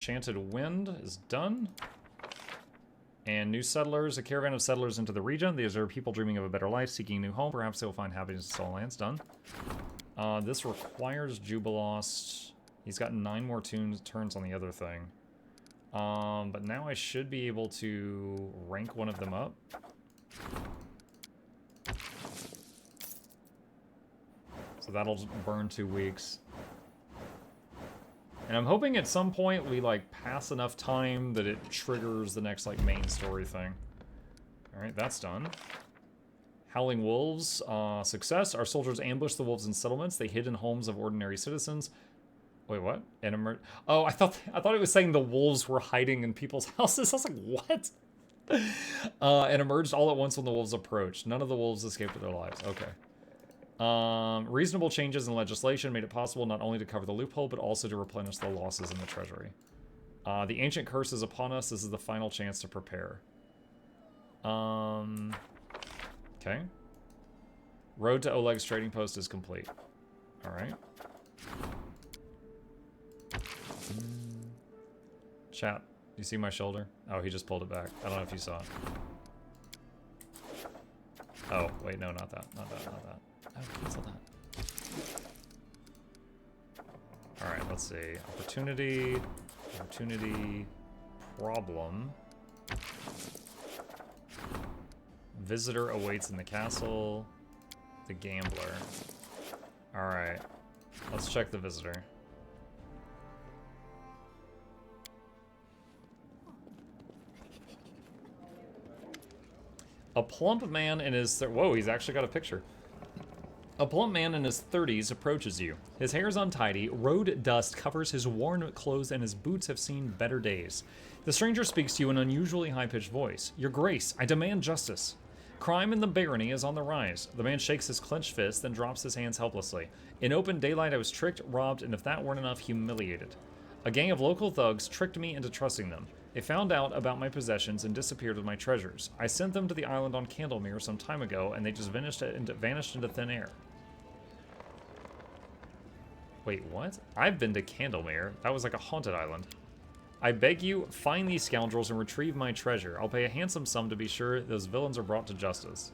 Enchanted Wind is done. And new settlers, a caravan of settlers into the region. These are people dreaming of a better life, seeking a new home. Perhaps they'll find happiness in Soul Lands. Done. This requires Jubilost. He's got 9 more turns on the other thing. But now I should be able to rank one of them up. So that'll burn 2 weeks. And I'm hoping at some point we, like, pass enough time that it triggers the next, like, main story thing. Alright, that's done. Howling Wolves, success. Our soldiers ambushed the wolves in settlements. They hid in homes of ordinary citizens. Wait, what? And oh, I thought it was saying the wolves were hiding in people's houses. I was like, what? And emerged all at once when the wolves approached. None of the wolves escaped with their lives. Okay. Reasonable changes in legislation made it possible not only to cover the loophole, but also to replenish the losses in the treasury. The ancient curse is upon us. This is the final chance to prepare. Okay. Road to Oleg's trading post is complete. Alright. Chat, you see my shoulder? Oh, he just pulled it back. I don't know if you saw it. Oh, wait, no, not that. Not that, not that. Oh, cancel that. Alright, let's see. Opportunity. Opportunity. Problem. Visitor awaits in the castle. The gambler. Alright. Let's check the visitor. A plump man in his... Whoa, he's actually got a picture. A plump man in his 30s approaches you. His hair is untidy, road dust covers his worn clothes, and his boots have seen better days. The stranger speaks to you in an unusually high-pitched voice. Your Grace, I demand justice. Crime in the barony is on the rise. The man shakes his clenched fist, then drops his hands helplessly. In open daylight, I was tricked, robbed, and if that weren't enough, humiliated. A gang of local thugs tricked me into trusting them. They found out about my possessions and disappeared with my treasures. I sent them to the island on Candlemere some time ago, and they just vanished into thin air. Wait, what? I've been to Candlemere. That was like a haunted island. I beg you, find these scoundrels and retrieve my treasure. I'll pay a handsome sum to be sure those villains are brought to justice.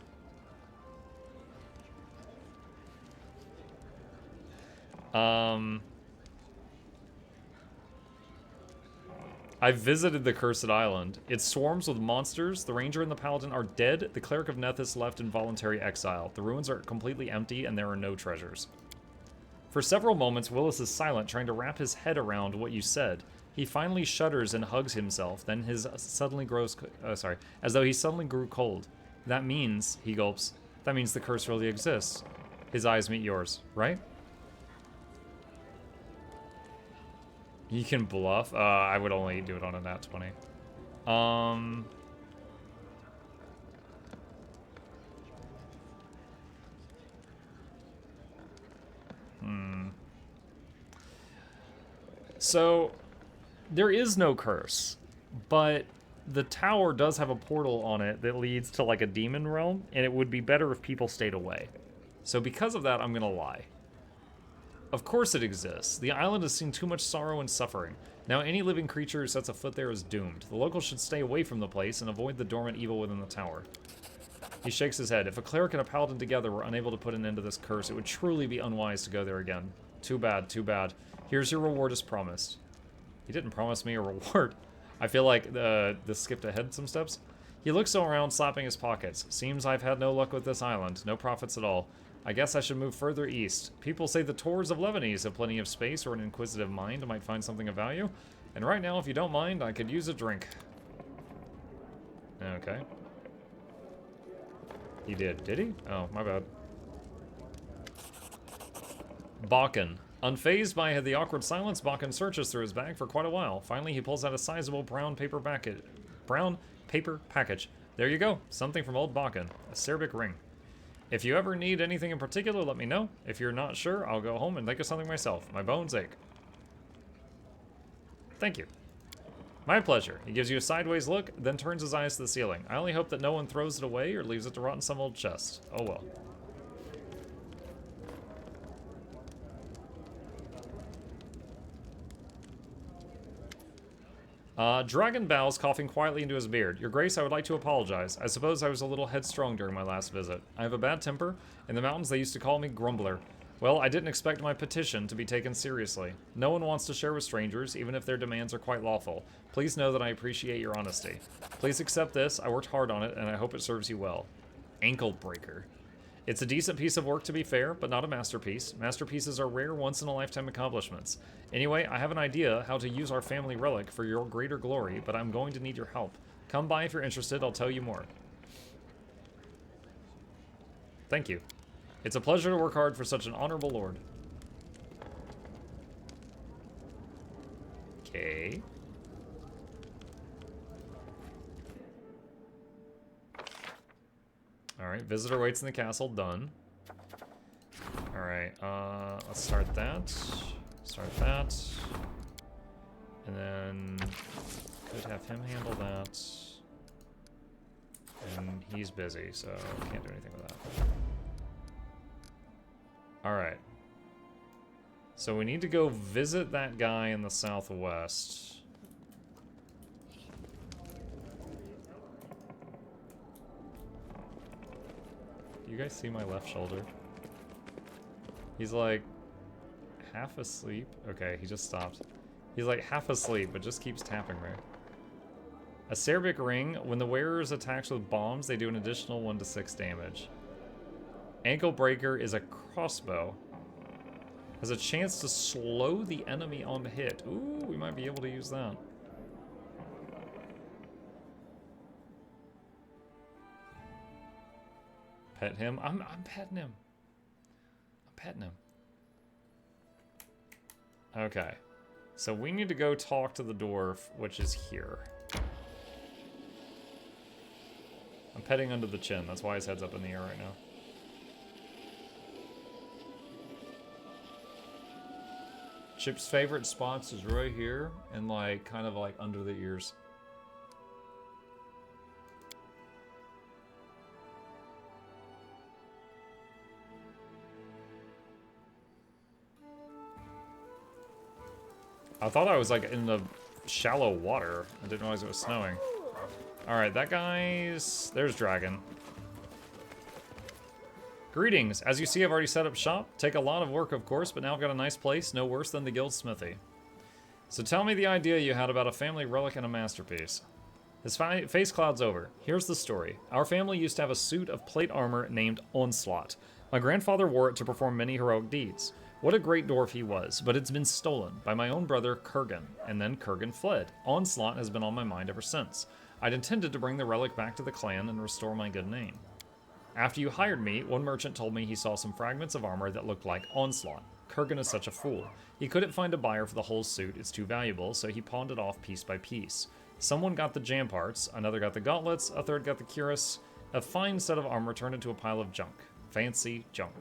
I've visited the Cursed Island. It swarms with monsters. The Ranger and the Paladin are dead. The Cleric of Neth is left in voluntary exile. The ruins are completely empty, and there are no treasures. For several moments, Willis is silent, trying to wrap his head around what you said. He finally shudders and hugs himself, then his suddenly grows... as though he suddenly grew cold. That means, he gulps, that means the curse really exists. His eyes meet yours, right? You can bluff? I would only do it on a nat 20. So, there is no curse, but the tower does have a portal on it that leads to like a demon realm, and it would be better if people stayed away. So because of that, I'm gonna lie. Of course it exists. The island has seen too much sorrow and suffering. Now any living creature who sets a foot there is doomed. The locals should stay away from the place and avoid the dormant evil within the tower. He shakes his head. If a cleric and a paladin together were unable to put an end to this curse, it would truly be unwise to go there again. Too bad, too bad. Here's your reward as promised. He didn't promise me a reward. I feel like this skipped ahead some steps. He looks around, slapping his pockets. Seems I've had no luck with this island. No profits at all. I guess I should move further east. People say the Tors of Lebanese have plenty of space, or an inquisitive mind might find something of value. And right now, if you don't mind, I could use a drink. Okay. He did he? Oh, my bad. Bakken. Unfazed by the awkward silence, Bakken searches through his bag for quite a while. Finally, he pulls out a sizable brown paper package. There you go. Something from old Bakken. A Cerbic ring. If you ever need anything in particular, let me know. If you're not sure, I'll go home and think of something myself. My bones ache. Thank you. My pleasure. He gives you a sideways look, then turns his eyes to the ceiling. I only hope that no one throws it away or leaves it to rot in some old chest. Oh well. Dragon bows, coughing quietly into his beard. Your Grace, I would like to apologize. I suppose I was a little headstrong during my last visit. I have a bad temper. In the mountains, they used to call me Grumbler. Well, I didn't expect my petition to be taken seriously. No one wants to share with strangers, even if their demands are quite lawful. Please know that I appreciate your honesty. Please accept this. I worked hard on it, and I hope it serves you well. Ankle breaker. It's a decent piece of work, to be fair, but not a masterpiece. Masterpieces are rare, once-in-a-lifetime accomplishments. Anyway, I have an idea how to use our family relic for your greater glory, but I'm going to need your help. Come by if you're interested, I'll tell you more. Thank you. It's a pleasure to work hard for such an honorable lord. Okay. Alright, visitor waits in the castle, done. Alright, let's start that. Start that. And then could have him handle that. And he's busy, so can't do anything with that. Alright. So we need to go visit that guy in the southwest. You guys see my left shoulder? He's like half asleep. Okay, he just stopped. He's like half asleep, but just keeps tapping me. A Cerbic ring. When the wearer is attacked with bombs, they do an additional 1 to 6 damage. Ankle breaker is a crossbow. Has a chance to slow the enemy on hit. Ooh, we might be able to use that. Pet him. I'm petting him. I'm petting him. Okay. So we need to go talk to the dwarf, which is here. I'm petting under the chin. That's why his head's up in the air right now. Chip's favorite spots is right here and like kind of like under the ears. I thought I was like in the shallow water. I didn't realize it was snowing. Alright, that guy's... There's Dragon. Greetings. As you see, I've already set up shop. Take a lot of work, of course, but now I've got a nice place. No worse than the guild smithy. So tell me the idea you had about a family relic and a masterpiece. His face clouds over. Here's the story. Our family used to have a suit of plate armor named Onslaught. My grandfather wore it to perform many heroic deeds. What a great dwarf he was, but it's been stolen by my own brother Kurgan, and then Kurgan fled. Onslaught has been on my mind ever since. I'd intended to bring the relic back to the clan and restore my good name. After you hired me, one merchant told me he saw some fragments of armor that looked like Onslaught. Kurgan is such a fool. He couldn't find a buyer for the whole suit, it's too valuable, so he pawned it off piece by piece. Someone got the jam parts, another got the gauntlets, a third got the cuirass. A fine set of armor turned into a pile of junk. Fancy junk.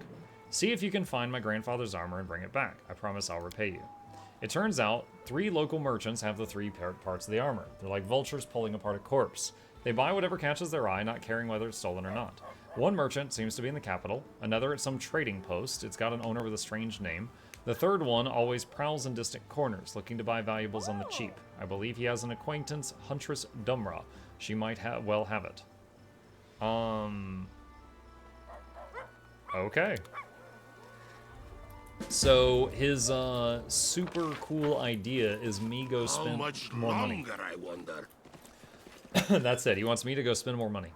See if you can find my grandfather's armor and bring it back. I promise I'll repay you. It turns out, 3 local merchants have the 3 parts of the armor. They're like vultures pulling apart a corpse. They buy whatever catches their eye, not caring whether it's stolen or not. One merchant seems to be in the capital, another at some trading post. It's got an owner with a strange name. The third one always prowls in distant corners, looking to buy valuables on the cheap. I believe he has an acquaintance, Huntress Dumra. She might well have it. Okay. So his super cool idea is me go spend more money. I wonder. That's it. He wants me to go spend more money.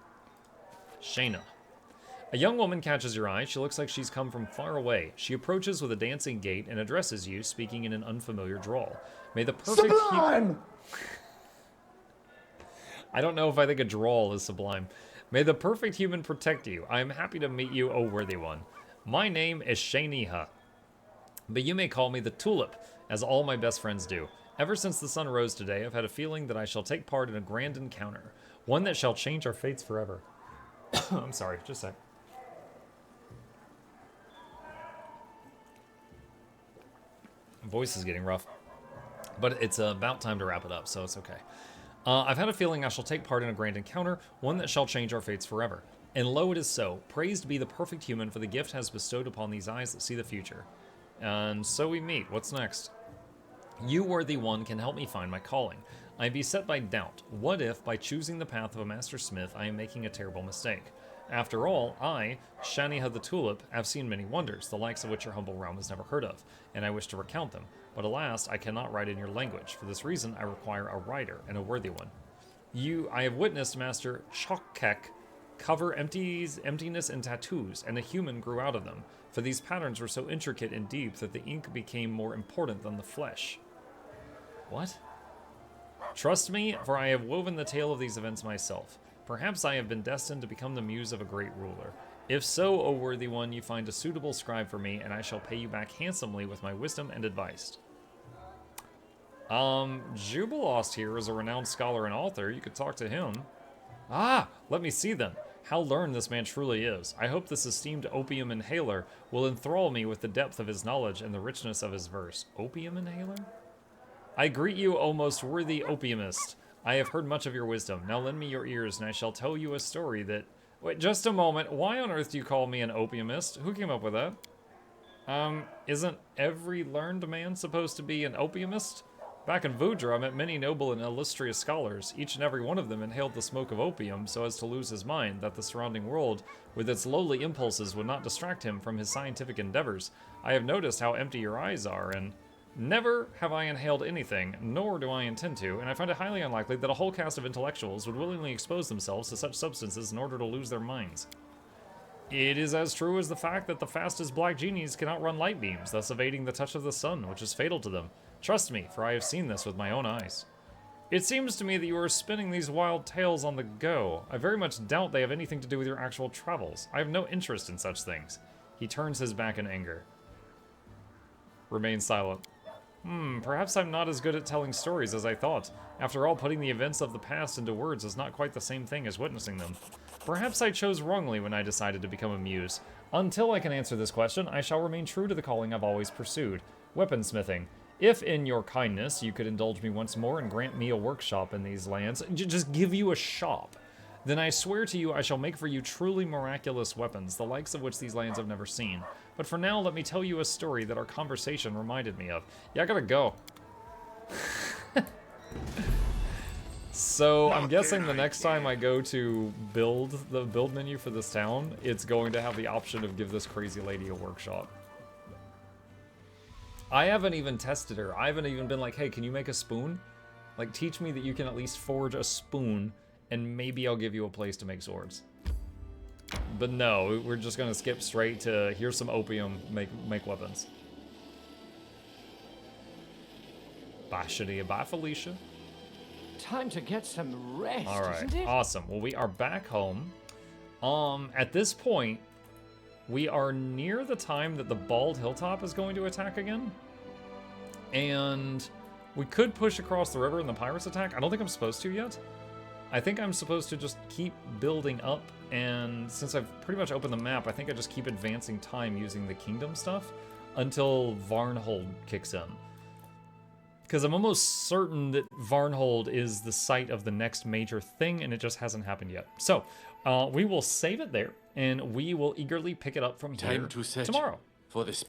Shayna. A young woman catches your eye. She looks like she's come from far away. She approaches with a dancing gait and addresses you, speaking in an unfamiliar drawl. May the perfect... Sublime! I don't know if I think a drawl is sublime. May the perfect human protect you. I am happy to meet you, O worthy one. My name is Shayniha, but you may call me the Tulip, as all my best friends do. Ever since the sun rose today, I've had a feeling that I shall take part in a grand encounter, one that shall change our fates forever. I'm sorry, just a sec. Voice is getting rough, but it's about time to wrap it up, so it's okay. I've had a feeling I shall take part in a grand encounter, one that shall change our fates forever. And lo, it is so. Praised be the perfect human, for the gift has bestowed upon these eyes that see the future. And so we meet. What's next? You, worthy one, can help me find my calling. I'm beset by doubt. What if, by choosing the path of a master smith, I am making a terrible mistake? After all, I, Shaniha the Tulip, have seen many wonders, the likes of which your humble realm has never heard of, and I wish to recount them. But alas, I cannot write in your language. For this reason, I require a writer, and a worthy one. I have witnessed Master Chokkek cover emptiness and tattoos, and a human grew out of them. For these patterns were so intricate and deep that the ink became more important than the flesh. What? Trust me, for I have woven the tale of these events myself. Perhaps I have been destined to become the muse of a great ruler. If so, O worthy one, you find a suitable scribe for me, and I shall pay you back handsomely with my wisdom and advice. Jubilost here is a renowned scholar and author. You could talk to him. Ah, let me see then. How learned this man truly is. I hope this esteemed opium inhaler will enthrall me with the depth of his knowledge and the richness of his verse. Opium inhaler? I greet you, O most worthy opiumist. I have heard much of your wisdom. Now lend me your ears, and I shall tell you a story that... Wait, just a moment. Why on earth do you call me an opiumist? Who came up with that? Isn't every learned man supposed to be an opiumist? Back in Vudra, I met many noble and illustrious scholars. Each and every one of them inhaled the smoke of opium so as to lose his mind, that the surrounding world, with its lowly impulses, would not distract him from his scientific endeavors. I have noticed how empty your eyes are, and... Never have I inhaled anything, nor do I intend to, and I find it highly unlikely that a whole cast of intellectuals would willingly expose themselves to such substances in order to lose their minds. It is as true as the fact that the fastest black genies can outrun light beams, thus evading the touch of the sun, which is fatal to them. Trust me, for I have seen this with my own eyes. It seems to me that you are spinning these wild tales on the go. I very much doubt they have anything to do with your actual travels. I have no interest in such things. He turns his back in anger. Remains silent. Perhaps I'm not as good at telling stories as I thought. After all, putting the events of the past into words is not quite the same thing as witnessing them. Perhaps I chose wrongly when I decided to become a muse. Until I can answer this question, I shall remain true to the calling I've always pursued, weaponsmithing. If, in your kindness, you could indulge me once more and grant me a workshop in these lands, just give you a shop, then I swear to you I shall make for you truly miraculous weapons, the likes of which these lands have never seen. But for now, let me tell you a story that our conversation reminded me of. Yeah, I gotta go. So, I'm guessing the next time I go to build the build menu for this town, it's going to have the option of give this crazy lady a workshop. I haven't even tested her. I haven't even been like, hey, can you make a spoon? Like, teach me that you can at least forge a spoon, and maybe I'll give you a place to make swords. But no, we're just gonna skip straight to, here's some opium, make weapons. Bye, Shadia. Bye, Felicia. Time to get some rest, All right, isn't it? awesome. Well, we are back home. At this point, we are near the time that the Bald Hilltop is going to attack again. And we could push across the river and the pirates attack. I don't think I'm supposed to yet. I think I'm supposed to just keep building up, and since I've pretty much opened the map, I think I just keep advancing time using the kingdom stuff until Varnhold kicks in. Because I'm almost certain that Varnhold is the site of the next major thing, and it just hasn't happened yet. So, we will save it there, and we will eagerly pick it up from here Time to search tomorrow. for the